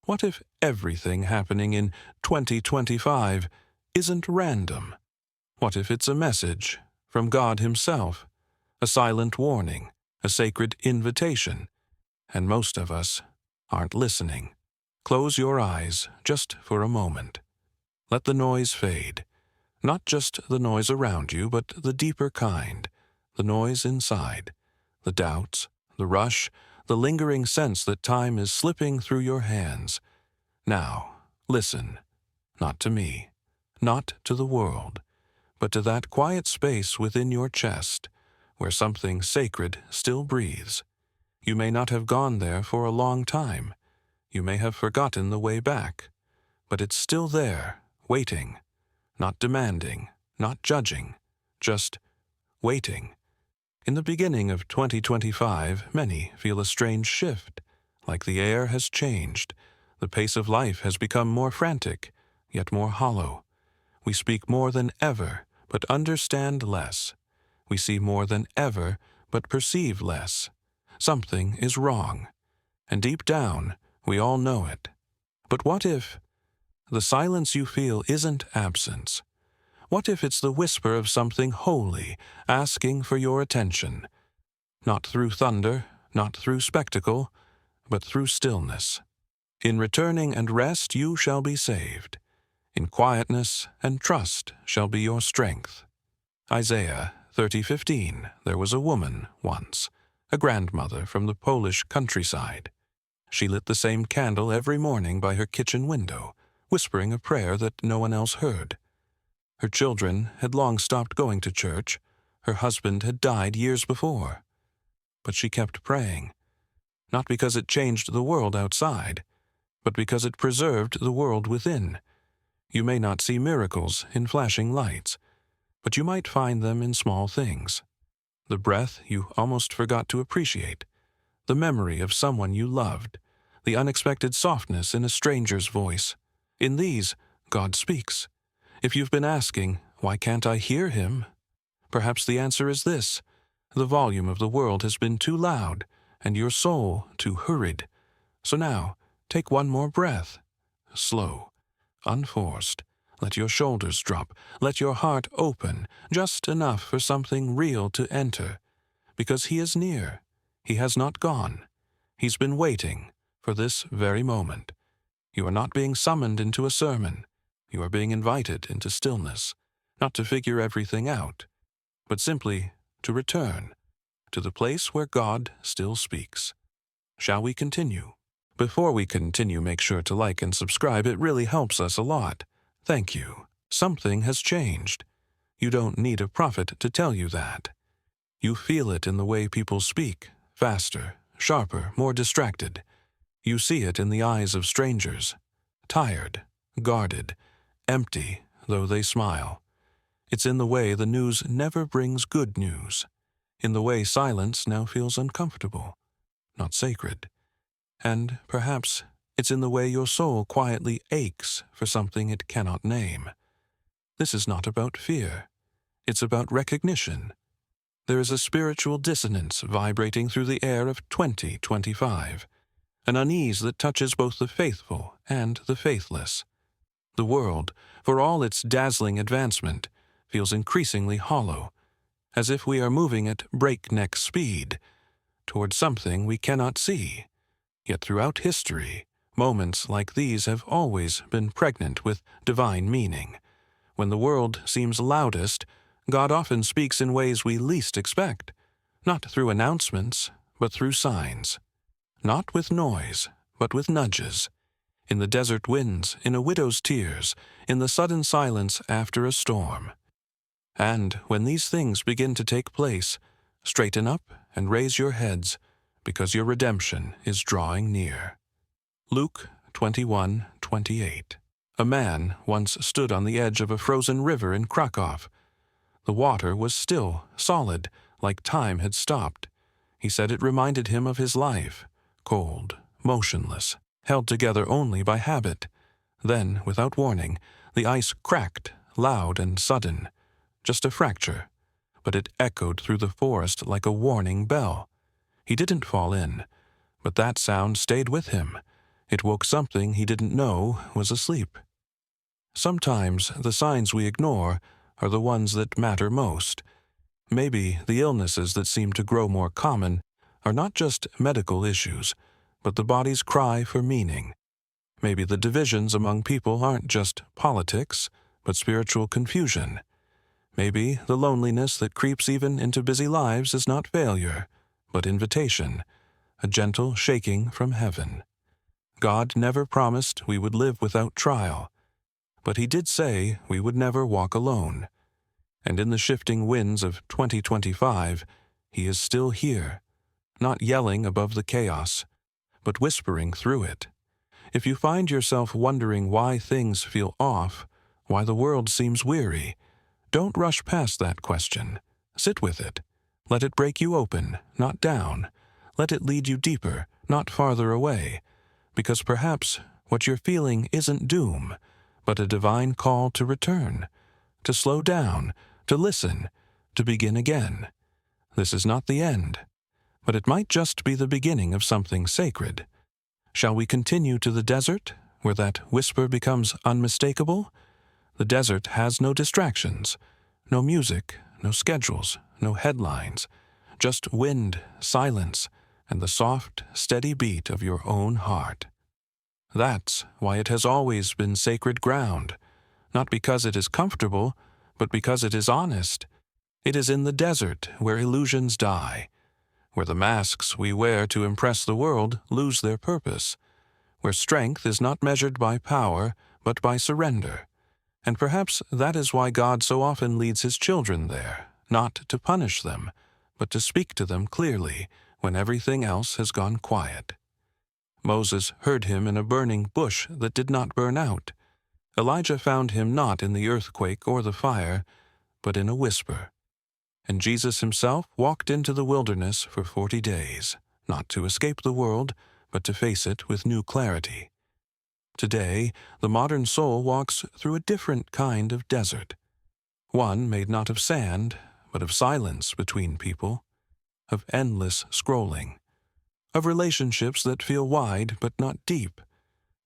What if everything happening in 2025 isn't random? What if it's a message from God Himself, a silent warning, a sacred invitation, and most of us aren't listening? Close your eyes just for a moment. Let the noise fade. Not just the noise around you, but the deeper kind, the noise inside, the doubts, the rush, the lingering sense that time is slipping through your hands. Now, listen, not to me, not to the world, but to that quiet space within your chest, where something sacred still breathes. You may not have gone there for a long time. You may have forgotten the way back, but it's still there, waiting, not demanding, not judging, just waiting. In the beginning of 2025, many feel a strange shift, like the air has changed. The pace of life has become more frantic, yet more hollow. We speak more than ever, but understand less. We see more than ever, but perceive less. Something is wrong, and deep down, we all know it. But what if the silence you feel isn't absence? What if it's the whisper of something holy asking for your attention? Not through thunder, not through spectacle, but through stillness. In returning and rest you shall be saved. In quietness and trust shall be your strength. Isaiah 30:15. There was a woman once, a grandmother from the Polish countryside. She lit the same candle every morning by her kitchen window, whispering a prayer that no one else heard. Her children had long stopped going to church. Her husband had died years before. But she kept praying, not because it changed the world outside, but because it preserved the world within. You may not see miracles in flashing lights, but you might find them in small things. The breath you almost forgot to appreciate, the memory of someone you loved, the unexpected softness in a stranger's voice. In these, God speaks. If you've been asking, why can't I hear Him? Perhaps the answer is this: the volume of the world has been too loud, and your soul too hurried. So now, take one more breath. Slow, unforced. Let your shoulders drop. Let your heart open, just enough for something real to enter. Because He is near. He has not gone. He's been waiting for this very moment. You are not being summoned into a sermon. You are being invited into stillness, not to figure everything out, but simply to return to the place where God still speaks. Shall we continue? Before we continue, make sure to like and subscribe. It really helps us a lot. Thank you. Something has changed. You don't need a prophet to tell you that. You feel it in the way people speak, faster, sharper, more distracted. You see it in the eyes of strangers, tired, guarded, empty, though they smile. It's in the way the news never brings good news, in the way silence now feels uncomfortable, not sacred. And perhaps it's in the way your soul quietly aches for something it cannot name. This is not about fear. It's about recognition. There is a spiritual dissonance vibrating through the air of 2025, an unease that touches both the faithful and the faithless. The world, for all its dazzling advancement, feels increasingly hollow, as if we are moving at breakneck speed toward something we cannot see. Yet throughout history, moments like these have always been pregnant with divine meaning. When the world seems loudest, God often speaks in ways we least expect, not through announcements, but through signs. Not with noise, but with nudges. In the desert winds, in a widow's tears, in the sudden silence after a storm. And when these things begin to take place, straighten up and raise your heads, because your redemption is drawing near. Luke 21:28. A man once stood on the edge of a frozen river in Krakow. The water was still, solid, like time had stopped. He said it reminded him of his life, cold, motionless, held together only by habit. Then, without warning, the ice cracked, loud and sudden. Just a fracture, but it echoed through the forest like a warning bell. He didn't fall in, but that sound stayed with him. It woke something he didn't know was asleep. Sometimes the signs we ignore are the ones that matter most. Maybe the illnesses that seem to grow more common are not just medical issues, but the body's cry for meaning. Maybe the divisions among people aren't just politics, but spiritual confusion. Maybe the loneliness that creeps even into busy lives is not failure, but invitation, a gentle shaking from heaven. God never promised we would live without trial, but He did say we would never walk alone. And in the shifting winds of 2025, He is still here, not yelling above the chaos, but whispering through it. If you find yourself wondering why things feel off, why the world seems weary, don't rush past that question. Sit with it. Let it break you open, not down. Let it lead you deeper, not farther away, because perhaps what you're feeling isn't doom, but a divine call to return, to slow down, to listen, to begin again. This is not the end, but it might just be the beginning of something sacred. Shall we continue to the desert, where that whisper becomes unmistakable? The desert has no distractions, no music, no schedules, no headlines, just wind, silence, and the soft, steady beat of your own heart. That's why it has always been sacred ground, not because it is comfortable, but because it is honest. It is in the desert where illusions die, where the masks we wear to impress the world lose their purpose, where strength is not measured by power, but by surrender. And perhaps that is why God so often leads His children there, not to punish them, but to speak to them clearly when everything else has gone quiet. Moses heard Him in a burning bush that did not burn out. Elijah found Him not in the earthquake or the fire, but in a whisper. And Jesus Himself walked into the wilderness for 40 days, not to escape the world, but to face it with new clarity. Today, the modern soul walks through a different kind of desert, one made not of sand, but of silence between people, of endless scrolling, of relationships that feel wide but not deep,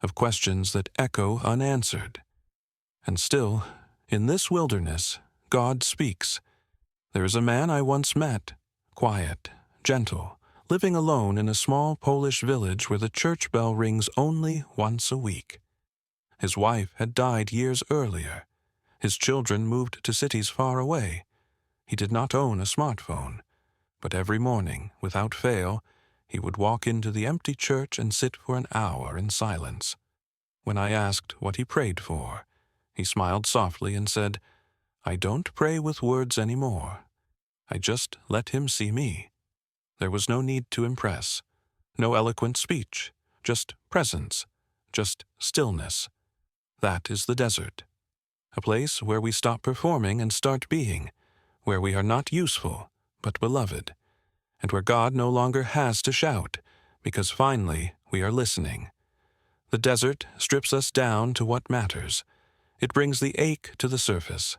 of questions that echo unanswered. And still, in this wilderness, God speaks. There is a man I once met, quiet, gentle, living alone in a small Polish village where the church bell rings only once a week. His wife had died years earlier. His children moved to cities far away. He did not own a smartphone, but every morning, without fail, he would walk into the empty church and sit for an hour in silence. When I asked what he prayed for, he smiled softly and said, "I don't pray with words anymore. I just let Him see me." There was no need to impress, no eloquent speech, just presence, just stillness. That is the desert, a place where we stop performing and start being, where we are not useful, but beloved, and where God no longer has to shout, because finally we are listening. The desert strips us down to what matters. It brings the ache to the surface,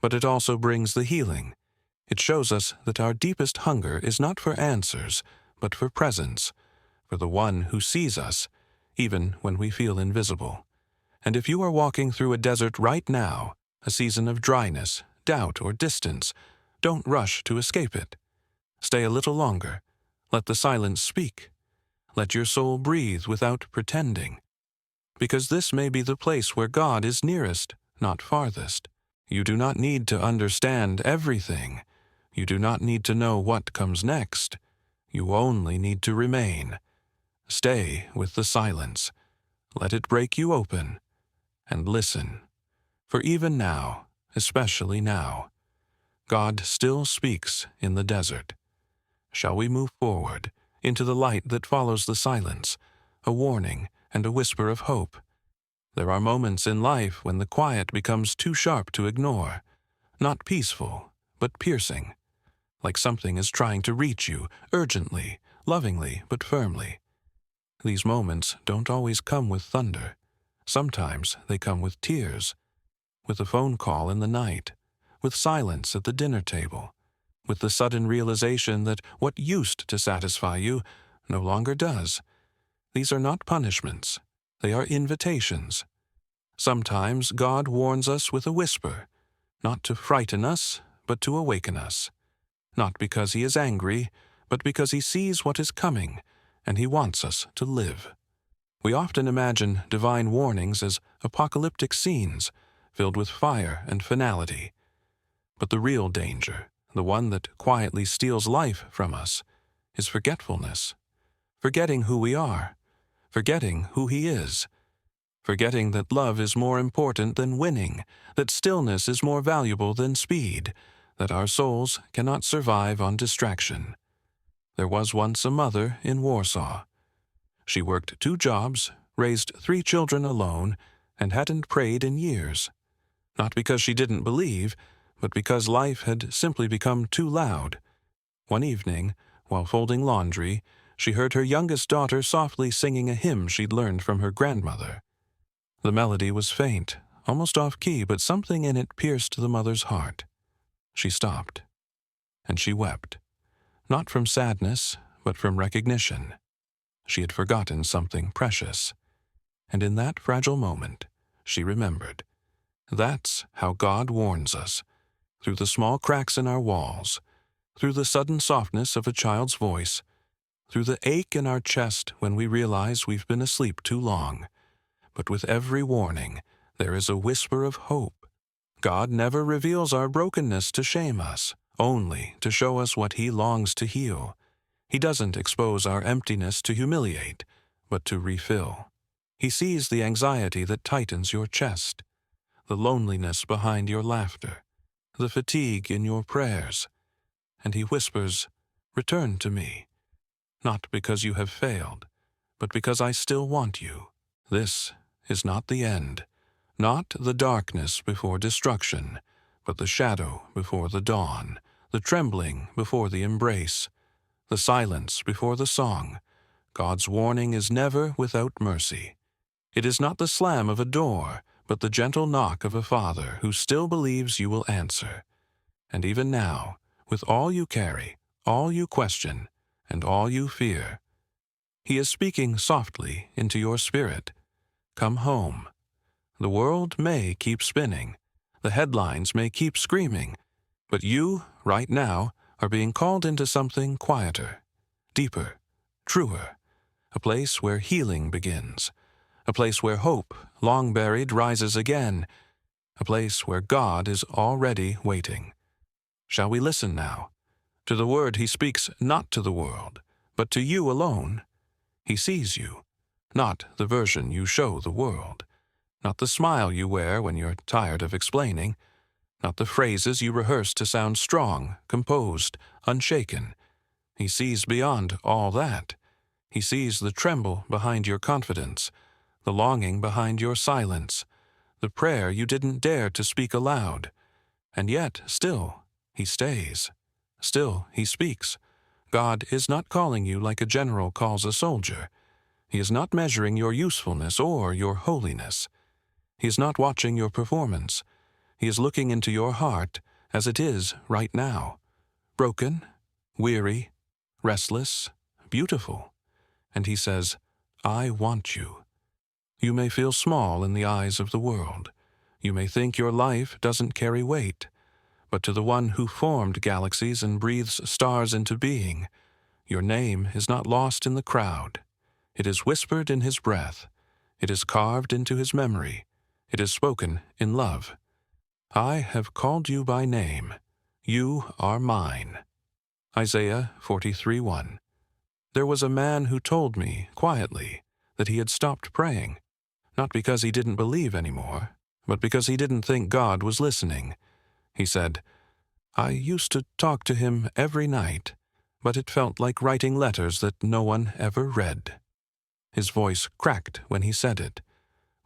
but it also brings the healing. It shows us that our deepest hunger is not for answers, but for presence, for the one who sees us, even when we feel invisible. And if you are walking through a desert right now, a season of dryness, doubt, or distance, don't rush to escape it. Stay a little longer. Let the silence speak. Let your soul breathe without pretending. Because this may be the place where God is nearest, not farthest. You do not need to understand everything. You do not need to know what comes next. You only need to remain. Stay with the silence. Let it break you open. And listen. For even now, especially now, God still speaks in the desert. Shall we move forward into the light that follows the silence, a warning and a whisper of hope? There are moments in life when the quiet becomes too sharp to ignore, not peaceful, but piercing, like something is trying to reach you urgently, lovingly, but firmly. These moments don't always come with thunder. Sometimes they come with tears, with a phone call in the night, with silence at the dinner table, with the sudden realization that what used to satisfy you no longer does. These are not punishments. They are invitations. Sometimes God warns us with a whisper, not to frighten us, but to awaken us. Not because he is angry, but because he sees what is coming, and he wants us to live. We often imagine divine warnings as apocalyptic scenes filled with fire and finality. But the real danger, the one that quietly steals life from us, is forgetfulness. Forgetting who we are, forgetting who he is, forgetting that love is more important than winning, that stillness is more valuable than speed, that our souls cannot survive on distraction. There was once a mother in Warsaw. She worked 2 jobs, raised 3 children alone, and hadn't prayed in years. Not because she didn't believe, but because life had simply become too loud. One evening, while folding laundry, she heard her youngest daughter softly singing a hymn she'd learned from her grandmother. The melody was faint, almost off-key, but something in it pierced the mother's heart. She stopped, and she wept, not from sadness, but from recognition. She had forgotten something precious, and in that fragile moment, she remembered. That's how God warns us, through the small cracks in our walls, through the sudden softness of a child's voice, through the ache in our chest when we realize we've been asleep too long. But with every warning, there is a whisper of hope. God never reveals our brokenness to shame us, only to show us what he longs to heal. He doesn't expose our emptiness to humiliate, but to refill. He sees the anxiety that tightens your chest, the loneliness behind your laughter, the fatigue in your prayers, and he whispers, "Return to me, not because you have failed, but because I still want you." This is not the end, not the darkness before destruction, but the shadow before the dawn, the trembling before the embrace, the silence before the song. God's warning is never without mercy. It is not the slam of a door, but the gentle knock of a Father who still believes you will answer. And even now, with all you carry, all you question, and all you fear, he is speaking softly into your spirit. Come home. The world may keep spinning, the headlines may keep screaming, but you, right now, are being called into something quieter, deeper, truer, a place where healing begins, a place where hope, long buried, rises again, a place where God is already waiting. Shall we listen now? To the word he speaks not to the world, but to you alone. He sees you, not the version you show the world, not the smile you wear when you're tired of explaining, not the phrases you rehearse to sound strong, composed, unshaken. He sees beyond all that. He sees the tremble behind your confidence, the longing behind your silence, the prayer you didn't dare to speak aloud. And yet, still, he stays. Still, he speaks. God is not calling you like a general calls a soldier. He is not measuring your usefulness or your holiness. He is not watching your performance. He is looking into your heart as it is right now. Broken, weary, restless, beautiful. And he says, I want you. You may feel small in the eyes of the world. You may think your life doesn't carry weight. But to the one who formed galaxies and breathes stars into being, your name is not lost in the crowd. It is whispered in his breath. It is carved into his memory. It is spoken in love. I have called you by name. You are mine. Isaiah 43:1. There was a man who told me, quietly, that he had stopped praying, not because he didn't believe anymore, but because he didn't think God was listening. He said, I used to talk to him every night, but it felt like writing letters that no one ever read. His voice cracked when he said it,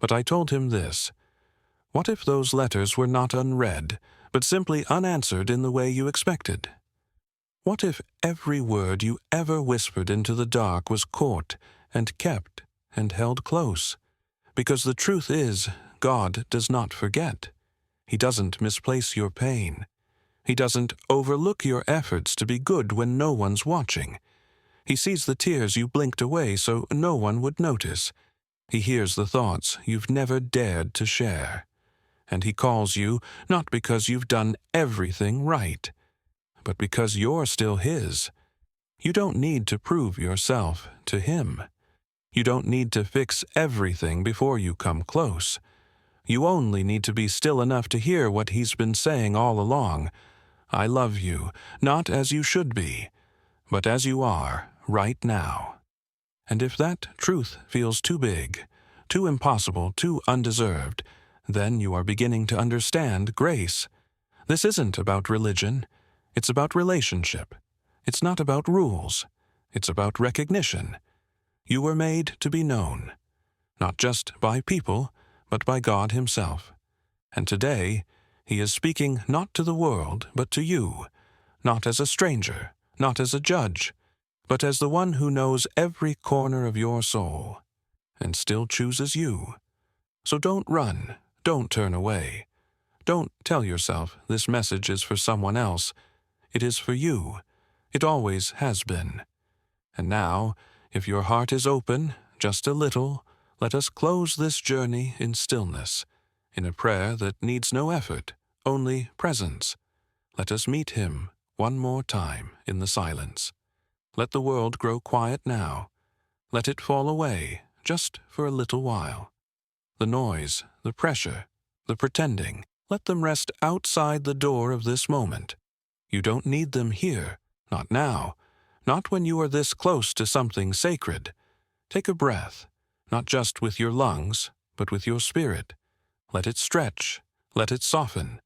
but I told him this. What if those letters were not unread, but simply unanswered in the way you expected? What if every word you ever whispered into the dark was caught and kept and held close? Because the truth is, God does not forget. He doesn't misplace your pain. He doesn't overlook your efforts to be good when no one's watching. He sees the tears you blinked away so no one would notice. He hears the thoughts you've never dared to share. And he calls you not because you've done everything right, but because you're still his. You don't need to prove yourself to him. You don't need to fix everything before you come close. You only need to be still enough to hear what he's been saying all along. I love you, not as you should be, but as you are right now. And if that truth feels too big, too impossible, too undeserved, then you are beginning to understand grace. This isn't about religion. It's about relationship. It's not about rules. It's about recognition. You were made to be known, not just by people, but by God himself. And today, he is speaking not to the world, but to you, not as a stranger, not as a judge, but as the one who knows every corner of your soul, and still chooses you. So don't run, don't turn away. Don't tell yourself this message is for someone else. It is for you. It always has been. And now, if your heart is open, just a little, let us close this journey in stillness, in a prayer that needs no effort, only presence. Let us meet him one more time in the silence. Let the world grow quiet now. Let it fall away, just for a little while. The noise, the pressure, the pretending, let them rest outside the door of this moment. You don't need them here, not now, not when you are this close to something sacred. Take a breath, not just with your lungs, but with your spirit. Let it stretch, let it soften.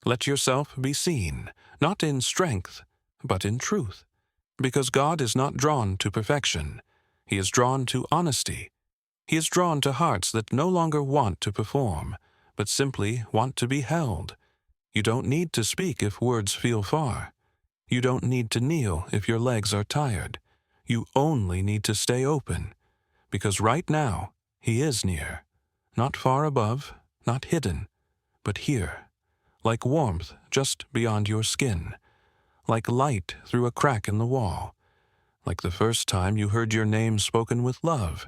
Let yourself be seen, not in strength, but in truth. Because God is not drawn to perfection. He is drawn to honesty. He is drawn to hearts that no longer want to perform, but simply want to be held. You don't need to speak if words feel far. You don't need to kneel if your legs are tired. You only need to stay open, because right now, he is near. Not far above, not hidden, but here, like warmth just beyond your skin, like light through a crack in the wall, like the first time you heard your name spoken with love.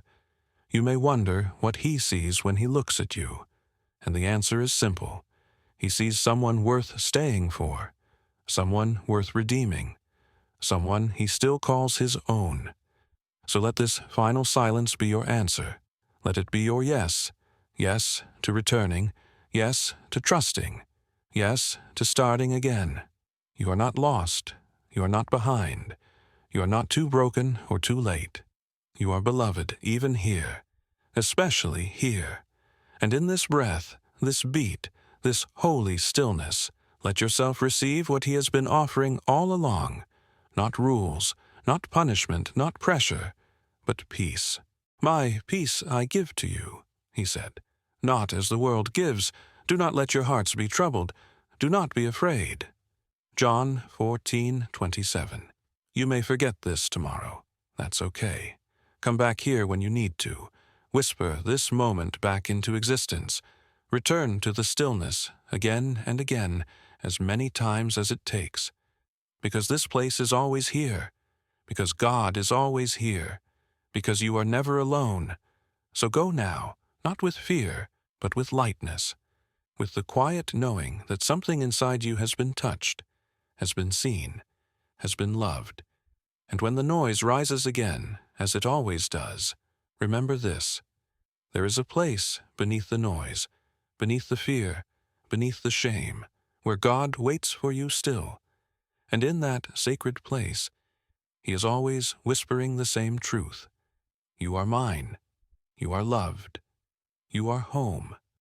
You may wonder what he sees when he looks at you, and the answer is simple. He sees someone worth staying for, someone worth redeeming, someone he still calls his own. So let this final silence be your answer. Let it be your yes. Yes to returning. Yes to trusting. Yes to starting again. You are not lost. You are not behind. You are not too broken or too late. You are beloved even here, especially here. And in this breath, this beat, this holy stillness, let yourself receive what he has been offering all along. Not rules, not punishment, not pressure, but peace. My peace I give to you, he said. Not as the world gives. Do not let your hearts be troubled. Do not be afraid. John 14:27. You may forget this tomorrow. That's okay. Come back here when you need to. Whisper this moment back into existence. Return to the stillness again and again, as many times as it takes. Because this place is always here. Because God is always here. Because you are never alone. So go now, not with fear, but with lightness, with the quiet knowing that something inside you has been touched, has been seen, has been loved. And when the noise rises again, as it always does, remember this. There is a place beneath the noise, beneath the fear, beneath the shame, where God waits for you still. And in that sacred place, he is always whispering the same truth. You are mine. You are loved. You are home.